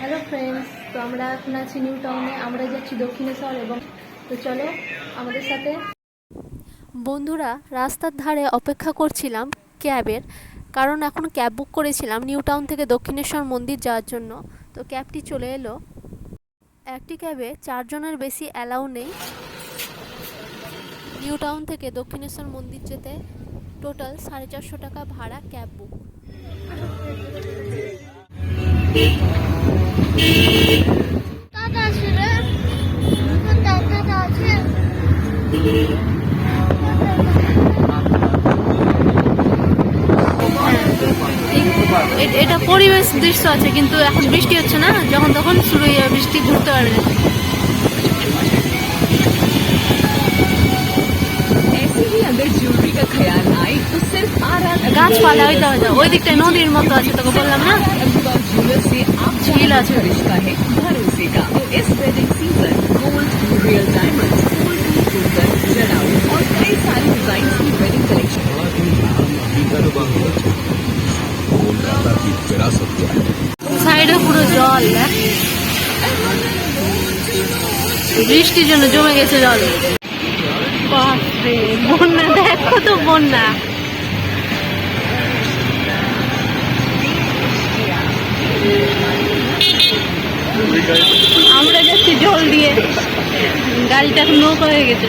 Hello friends, তো আমরা এখন আছি নিউ টাউনে। আমরা যাচ্ছি দক্ষিণেশ্বর এবং তো চলো আমাদের সাথে। বন্ধুরা, রাস্তার ধারে অপেক্ষা করছিলাম ক্যাবের, কারণ এখন ক্যাব বুক করেছিলাম নিউ টাউন থেকে দক্ষিণেশ্বর মন্দির যাওয়ার জন্য। তো ক্যাবটি চলে এলো। একটি ক্যাবে 4 জনের বেশি অ্যালাউ নেই। নিউ টাউন থেকে দক্ষিণেশ্বর মন্দির যেতে টোটাল 450 টাকা ভাড়া ক্যাব বুক। এটা পরিবেশ দৃশ্য আছে, কিন্তু এখন বৃষ্টি হচ্ছে না, যখন তখন শুরু হয়ে যাবে বৃষ্টি, ঘুরতে পারবে না। গাছপালা ওই দিকটায় নদীর মতো আছে, তোকে বললাম না, ঝিল আছে। সাইডে পুরো জল, বৃষ্টির জন্য জমে গেছে জল। বাপরে, বন্যা, দেখো তো বন্যা। আমরা যাচ্ছি জল দিয়ে, গাড়িটা এখন নৌকা হয়ে গেছে।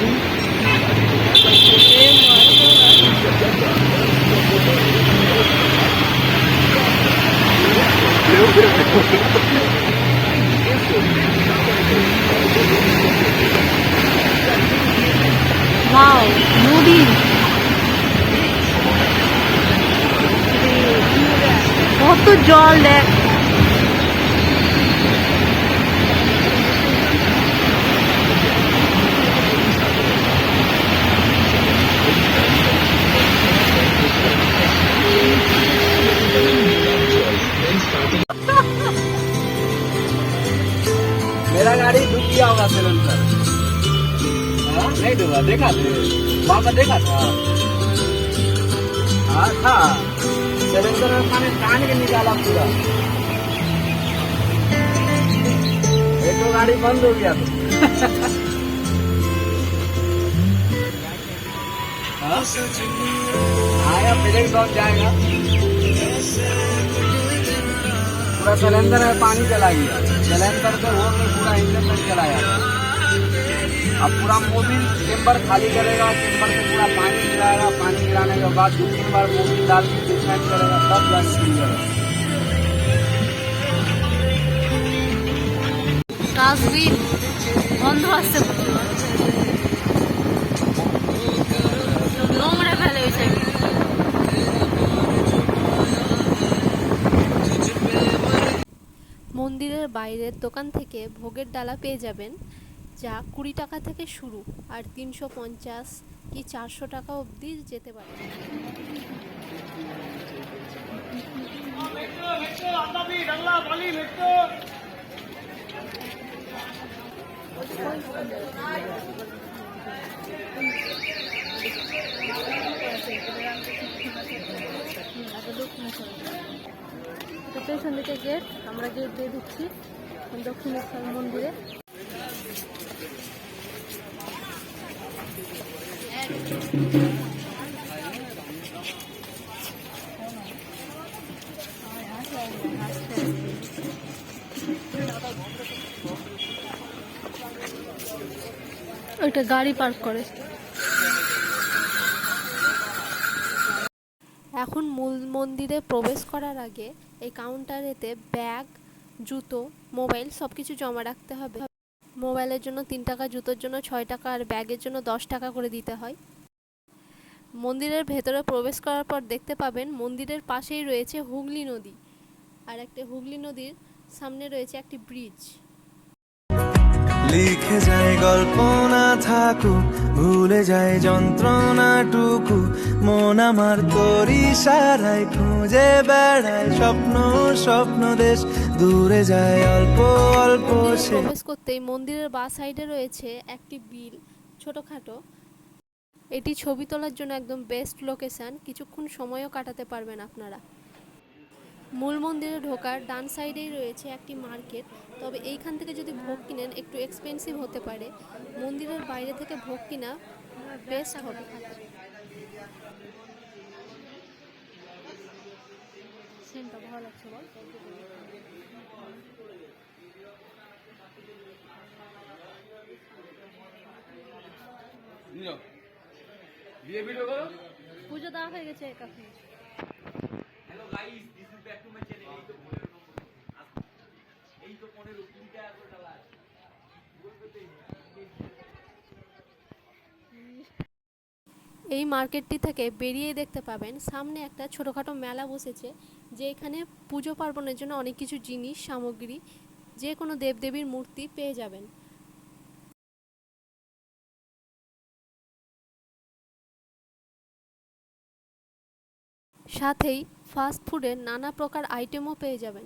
ওয়াও, নদী, কত জল দেখ। मेरा गाड़ी डूब गया होगा सिलेंडर। नहीं डूबा, देखा थे वहाँ पर, देखा था। हाँ था, सिलेंडर में पानी तान के निकाला पूरा। एक तो गाड़ी बंद हो गया था। आया ब्रेक डाउन जाएगा, पूरा सिलेंडर में पानी चला गया। सिलेंडर पे वो पूरा इंजन में चलाया। अब पूरा मोबिल चेम्बर खाली करेगा, चेम्बर से पूरा पानी गिराएगा। पानी गिराने के बाद 2-3 बार मोबिल डाल के डिस्कनेक्ट करेगा, तब जाके शुरू करेगा। ডাস্টবিন বন্ধ আছে, নোংরা ফেলে ওই সাইডে। মন্দিরের বাইরের দোকান থেকে ভোগের ডালা পেয়ে যাবেন, যা 20 টাকা থেকে শুরু, আর 350 কি 400 টাকা অবধি যেতে পারে। পেছন দিকে গেট, আমরা গেট দিয়ে ঢুকছি দক্ষিণেশ্বর মন্দিরে। ওইটা গাড়ি পার্ক করে। এখন মূল মন্দিরে প্রবেশ করার আগে এই কাউন্টারেতে ব্যাগ, জুতো, মোবাইল সব কিছু জমা রাখতে হবে। মোবাইলের জন্য 3 টাকা, জুতোর জন্য 6 টাকা, আর ব্যাগের জন্য 10 টাকা করে দিতে হয়। মন্দিরের ভেতরে প্রবেশ করার পর দেখতে পাবেন মন্দিরের পাশেই রয়েছে হুগলি নদী, আর একটা হুগলি নদীর সামনে রয়েছে একটি ব্রিজ। লিখে যায় গল্প না থাকুক, ভুলে যায় যন্ত্রণাটুকু, মন আমার তোরই সারায় খুঁজে বেড়ায় স্বপ্ন, স্বপ্ন দেশ দূরে যায় অল্প অল্প। প্রবেশ করতেই মন্দিরের বাঁ সাইডে রয়েছে একটি বিল, ছোটখাটো। এটি ছবি তোলার জন্য একদম বেস্ট লোকেশন, কিছুক্ষণ সময়ও কাটাতে পারবেন আপনারা। মূল মন্দিরে ঢোকার ডান সাইডেই রয়েছে একটি মার্কেট, তবে এইখান থেকে যদি ভোগ কিনেন একটু এক্সপেন্সিভ হতে পারে। মন্দিরের বাইরে থেকে ভোগ কিনা বেস্ট হবে। সেন্টটা ভালো লাগছে বল। পুজো দেওয়া হয়ে গেছে কাছে। Hello guys, this is back to my channel. এই তো 15 20 টাকা করে ডালা আছে। এই মার্কেটটি থেকে বেরিয়ে দেখতে পাবেন সামনে একটা ছোটোখাটো মেলা বসেছে, যে এখানে পুজো পার্বণের জন্য অনেক কিছু জিনিস সামগ্রী, যে কোনো দেবদেবীর মূর্তি পেয়ে যাবেন। সাথেই ফাস্ট ফুডের নানা প্রকার আইটেমও পেয়ে যাবেন।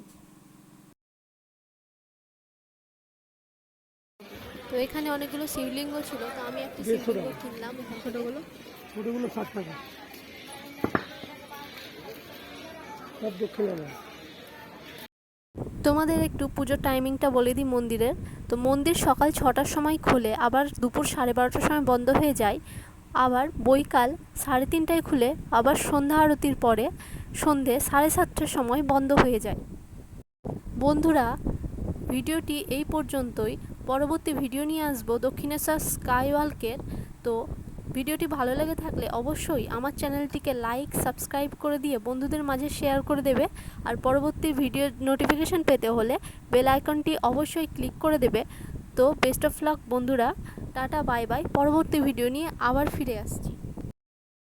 তো এখানে অনেকগুলো শিবলিঙ্গ ছিল, তো আমি একটা শিবলিঙ্গ কিনলাম। ছোটগুলো 60 টাকা সব দক্ষিণা। তোমাদের একটু পুজোর টাইমিংটা বলে দিই মন্দিরের। তো মন্দির সকাল 6টার সময় খোলে, আবার দুপুর 12:30টার সময় বন্ধ হয়ে যায়, আবার বৈকাল 3:30টায় খুলে, আবার সন্ধ্যা আরতির পরে সন্ধে 7:30টার সময় বন্ধ হয়ে যায়। বন্ধুরা, ভিডিওটি এই পর্যন্তই। পরবর্তী ভিডিও নিয়ে আসবো দক্ষিণেশ্বর স্কাই ওয়াকের। তো ভিডিওটি ভালো লেগে থাকলে অবশ্যই আমার চ্যানেলটিকে লাইক সাবস্ক্রাইব করে দিয়ে বন্ধুদের মাঝে শেয়ার করে দেবে। আর পরবর্তী ভিডিওর নোটিফিকেশন পেতে হলে বেল আইকনটি অবশ্যই ক্লিক করে দেবে। তো বেস্ট অফ লাক বন্ধুরা, টাটা বাই বাই। পরবর্তী ভিডিও নিয়ে আবার ফিরে আসছি।